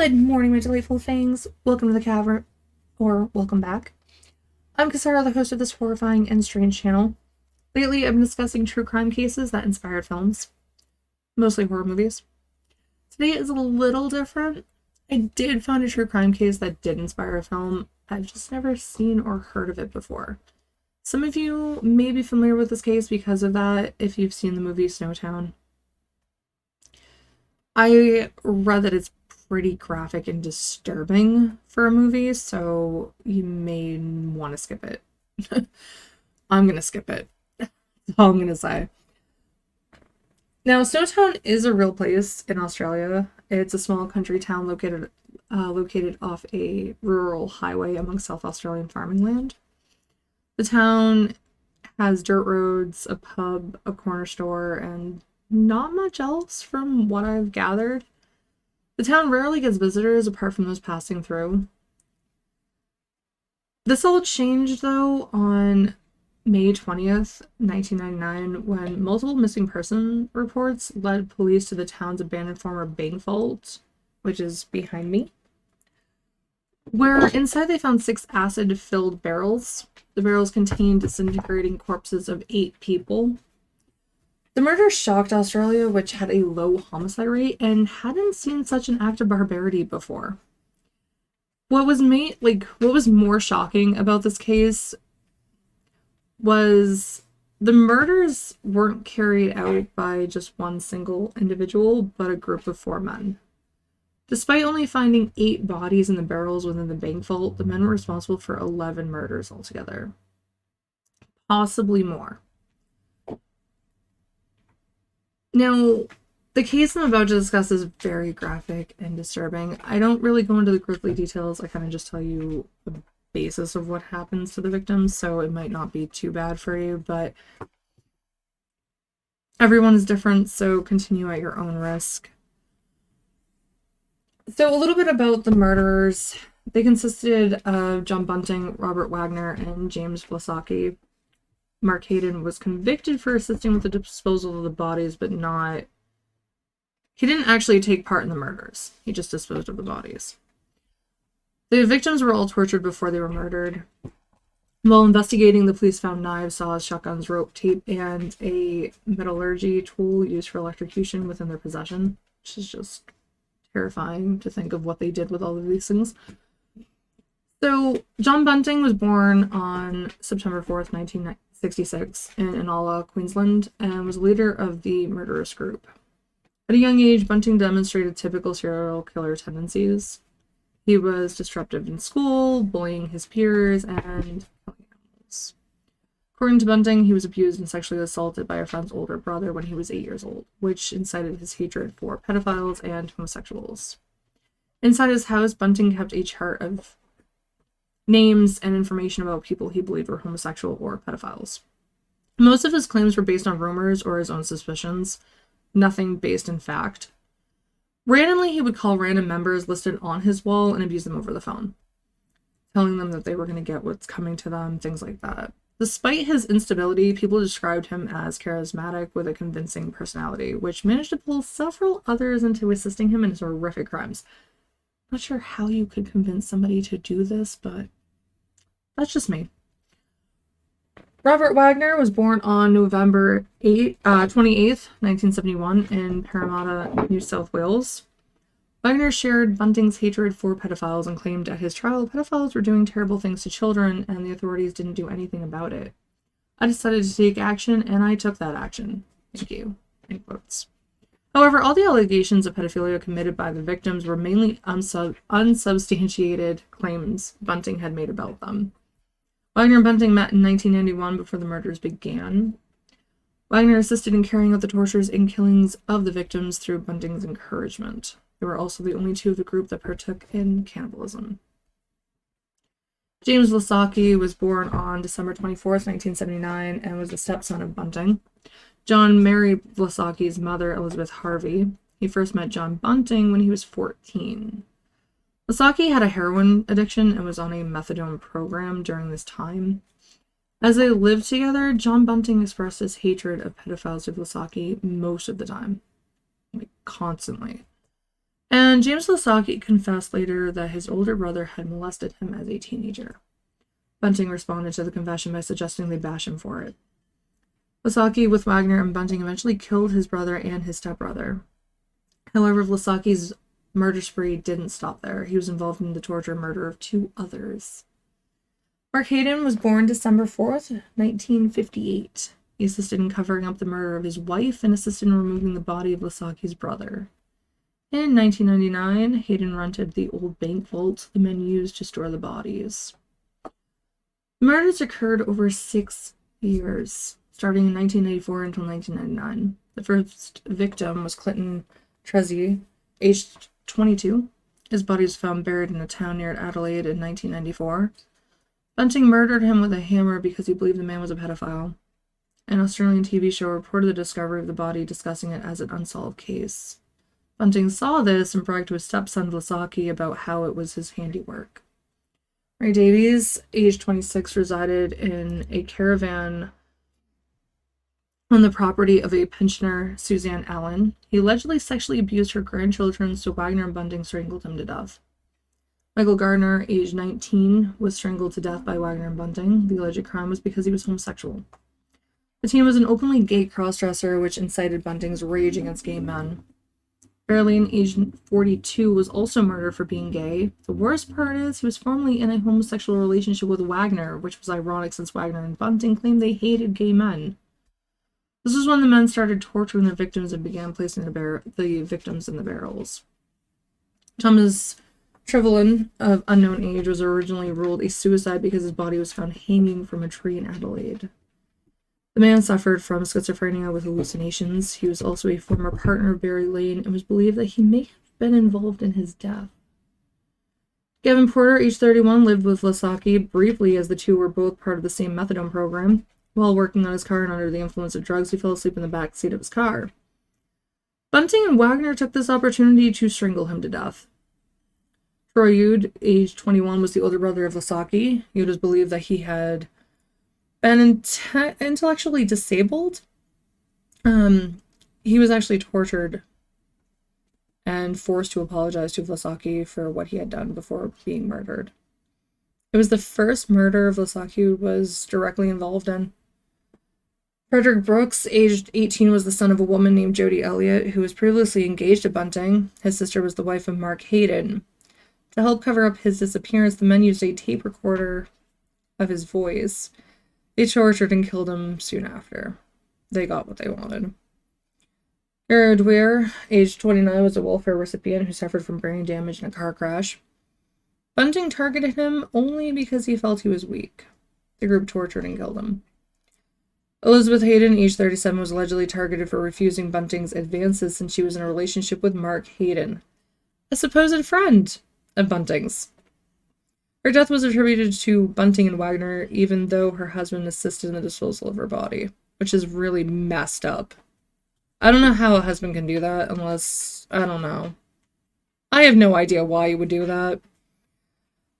Good morning, my delightful things. Welcome to the cavern, or welcome back. I'm Cassara, the host of this horrifying and strange channel. Lately, I've been discussing true crime cases that inspired films, mostly horror movies. Today is a little different. I did find a true crime case that did inspire a film. I've just never seen or heard of it before. Some of you may be familiar with this case because of that if you've seen the movie Snowtown. I read that it's pretty graphic and disturbing for a movie, so you may want to skip it. I'm gonna skip it. That's all I'm gonna say. Now, Snowtown is a real place in Australia. It's a small country town located off a rural highway among South Australian farming land. The town has dirt roads, a pub, a corner store, and not much else from what I've gathered. The town rarely gets visitors apart from those passing through. This all changed, though, on May 20th, 1999, when multiple missing person reports led police to the town's abandoned former bank vault, which is behind me, where inside they found 6 acid-filled barrels. The barrels contained disintegrating corpses of 8 people. The murder shocked Australia, which had a low homicide rate and hadn't seen such an act of barbarity before. What was more shocking about this case was the murders weren't carried out by just one single individual, but a group of 4 men. Despite only finding 8 bodies in the barrels within the bank vault, the men were responsible for 11 murders altogether. Possibly more. Now, the case I'm about to discuss is very graphic and disturbing. I don't really go into the grisly details. I kind of just tell you the basis of what happens to the victims, so it might not be too bad for you, but everyone is different, so continue at your own risk. So a little bit about the murderers. They consisted of John Bunting, Robert Wagner, and James Vlasaki. Mark Hayden was convicted for assisting with the disposal of the bodies, but he didn't actually take part in the murders. He just disposed of the bodies. The victims were all tortured before they were murdered. While investigating, the police found knives, saws, shotguns, rope, tape, and a metallurgy tool used for electrocution within their possession, which is just terrifying to think of what they did with all of these things. So, John Bunting was born on September 4th, 1966 in Inala, Queensland, and was leader of the murderous group. At a young age, Bunting demonstrated typical serial killer tendencies. He was disruptive in school, bullying his peers, and killing animals. According to Bunting, he was abused and sexually assaulted by a friend's older brother when he was 8 years old, which incited his hatred for pedophiles and homosexuals. Inside his house, Bunting kept a chart of names and information about people he believed were homosexual or pedophiles. Most of his claims were based on rumors or his own suspicions, nothing based in fact. Randomly, he would call random members listed on his wall and abuse them over the phone, telling them that they were going to get what's coming to them, things like that. Despite his instability, people described him as charismatic with a convincing personality, which managed to pull several others into assisting him in his horrific crimes. Not sure how you could convince somebody to do this, but that's just me. Robert Wagner was born on November 28th, 1971 in Parramatta, New South Wales. Wagner shared Bunting's hatred for pedophiles and claimed at his trial pedophiles were doing terrible things to children and the authorities didn't do anything about it. I decided to take action and I took that action. Thank you. End quotes. However, all the allegations of pedophilia committed by the victims were mainly unsubstantiated claims Bunting had made about them. Wagner and Bunting met in 1991 before the murders began. Wagner assisted in carrying out the tortures and killings of the victims through Bunting's encouragement. They were also the only 2 of the group that partook in cannibalism. James Vlasaki was born on December 24th, 1979, and was the stepson of Bunting. John married Vlasaki's mother, Elizabeth Harvey. He first met John Bunting when he was 14. Vlasaki had a heroin addiction and was on a methadone program during this time. As they lived together, John Bunting expressed his hatred of pedophiles to Vlasaki most of the time. Constantly. And James Lasaki confessed later that his older brother had molested him as a teenager. Bunting responded to the confession by suggesting they bash him for it. Lasaki, with Wagner and Bunting, eventually killed his brother and his stepbrother. However, Lasaki's murder spree didn't stop there. He was involved in the torture and murder of 2 others. Mark Hayden was born December 4th, 1958. He assisted in covering up the murder of his wife and assisted in removing the body of Lasaki's brother. In 1999, Hayden rented the old bank vault the men used to store the bodies. The murders occurred over 6 years, starting in 1994 until 1999. The first victim was Clinton Trezzy, aged 22. His body was found buried in a town near Adelaide in 1994. Bunting murdered him with a hammer because he believed the man was a pedophile. An Australian TV show reported the discovery of the body, discussing it as an unsolved case. Bunting saw this and bragged to his stepson Lasaki about how it was his handiwork. Ray Davies, age 26, resided in a caravan on the property of a pensioner, Suzanne Allen. He allegedly sexually abused her grandchildren, so Wagner and Bunting strangled him to death. Michael Gardner, age 19, was strangled to death by Wagner and Bunting. The alleged crime was because he was homosexual. The teen was an openly gay crossdresser, which incited Bunting's rage against gay men. Fairlane, age 42, was also murdered for being gay. The worst part is he was formerly in a homosexual relationship with Wagner, which was ironic since Wagner and Bunting claimed they hated gay men. This was when the men started torturing the victims and began placing the victims in the barrels. Thomas Trevelyan, of unknown age, was originally ruled a suicide because his body was found hanging from a tree in Adelaide. The man suffered from schizophrenia with hallucinations. He was also a former partner of Barry Lane and was believed that he may have been involved in his death. Gavin Porter, age 31, lived with Lasaki briefly as the two were both part of the same methadone program. While working on his car and under the influence of drugs, he fell asleep in the back seat of his car. Bunting and Wagner took this opportunity to strangle him to death. Troy Yude, age 21, was the older brother of Lasaki. Yude was believed that he had been intellectually disabled. He was actually tortured and forced to apologize to Lasaki for what he had done before being murdered. It was the first murder of Lasaki was directly involved in. Frederick Brooks, aged 18, was the son of a woman named Jody Elliott, who was previously engaged to Bunting. His sister was the wife of Mark Hayden. To help cover up his disappearance, the men used a tape recorder of his voice. They tortured and killed him soon after. They got what they wanted. Garrett Weir, aged 29, was a welfare recipient who suffered from brain damage in a car crash. Bunting targeted him only because he felt he was weak. The group tortured and killed him. Elizabeth Hayden, aged 37, was allegedly targeted for refusing Bunting's advances since she was in a relationship with Mark Hayden, a supposed friend of Bunting's. Her death was attributed to Bunting and Wagner, even though her husband assisted in the disposal of her body, which is really messed up. I don't know how a husband can do that unless, I don't know. I have no idea why you would do that.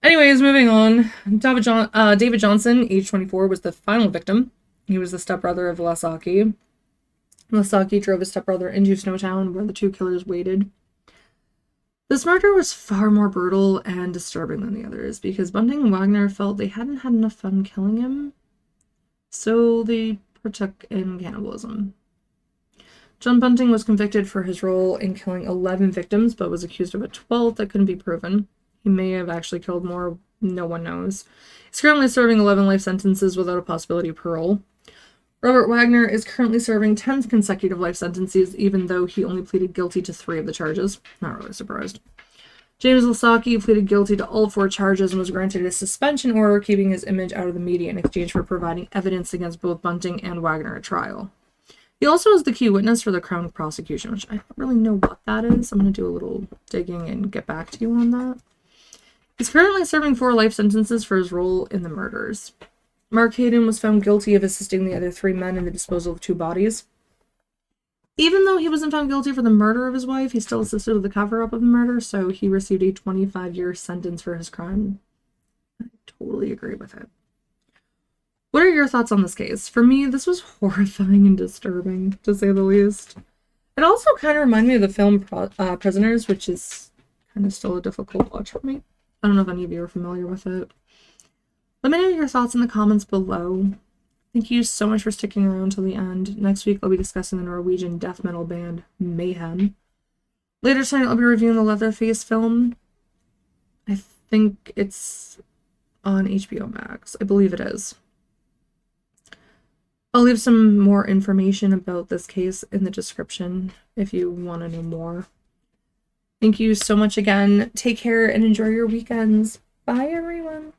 Anyways, moving on. David Johnson, age 24, was the final victim. He was the stepbrother of Lasaki. Lasaki drove his stepbrother into Snowtown, where the two killers waited. This murder was far more brutal and disturbing than the others, because Bunting and Wagner felt they hadn't had enough fun killing him, so they partook in cannibalism. John Bunting was convicted for his role in killing 11 victims, but was accused of a 12th that couldn't be proven. He may have actually killed more, no one knows. He's currently serving 11 life sentences without a possibility of parole. Robert Wagner is currently serving 10 consecutive life sentences, even though he only pleaded guilty to 3 of the charges. Not really surprised. James Lasaki pleaded guilty to all 4 charges and was granted a suspension order, keeping his image out of the media in exchange for providing evidence against both Bunting and Wagner at trial. He also is the key witness for the Crown prosecution, which I don't really know what that is. I'm going to do a little digging and get back to you on that. He's currently serving 4 life sentences for his role in the murders. Mark Hayden was found guilty of assisting the other 3 men in the disposal of 2 bodies. Even though he wasn't found guilty for the murder of his wife, he still assisted with the cover-up of the murder, so he received a 25-year sentence for his crime. I totally agree with it. What are your thoughts on this case? For me, this was horrifying and disturbing, to say the least. It also kind of reminded me of the film Prisoners, which is and is still a difficult watch for me. I don't know if any of you are familiar with it. Let me know your thoughts in the comments below. Thank you so much for sticking around till the end. Next week, I'll be discussing the Norwegian death metal band Mayhem. Later tonight, I'll be reviewing the Leatherface film. I think it's on HBO Max. I believe it is. I'll leave some more information about this case in the description if you want to know more. Thank you so much again. Take care and enjoy your weekends. Bye, everyone.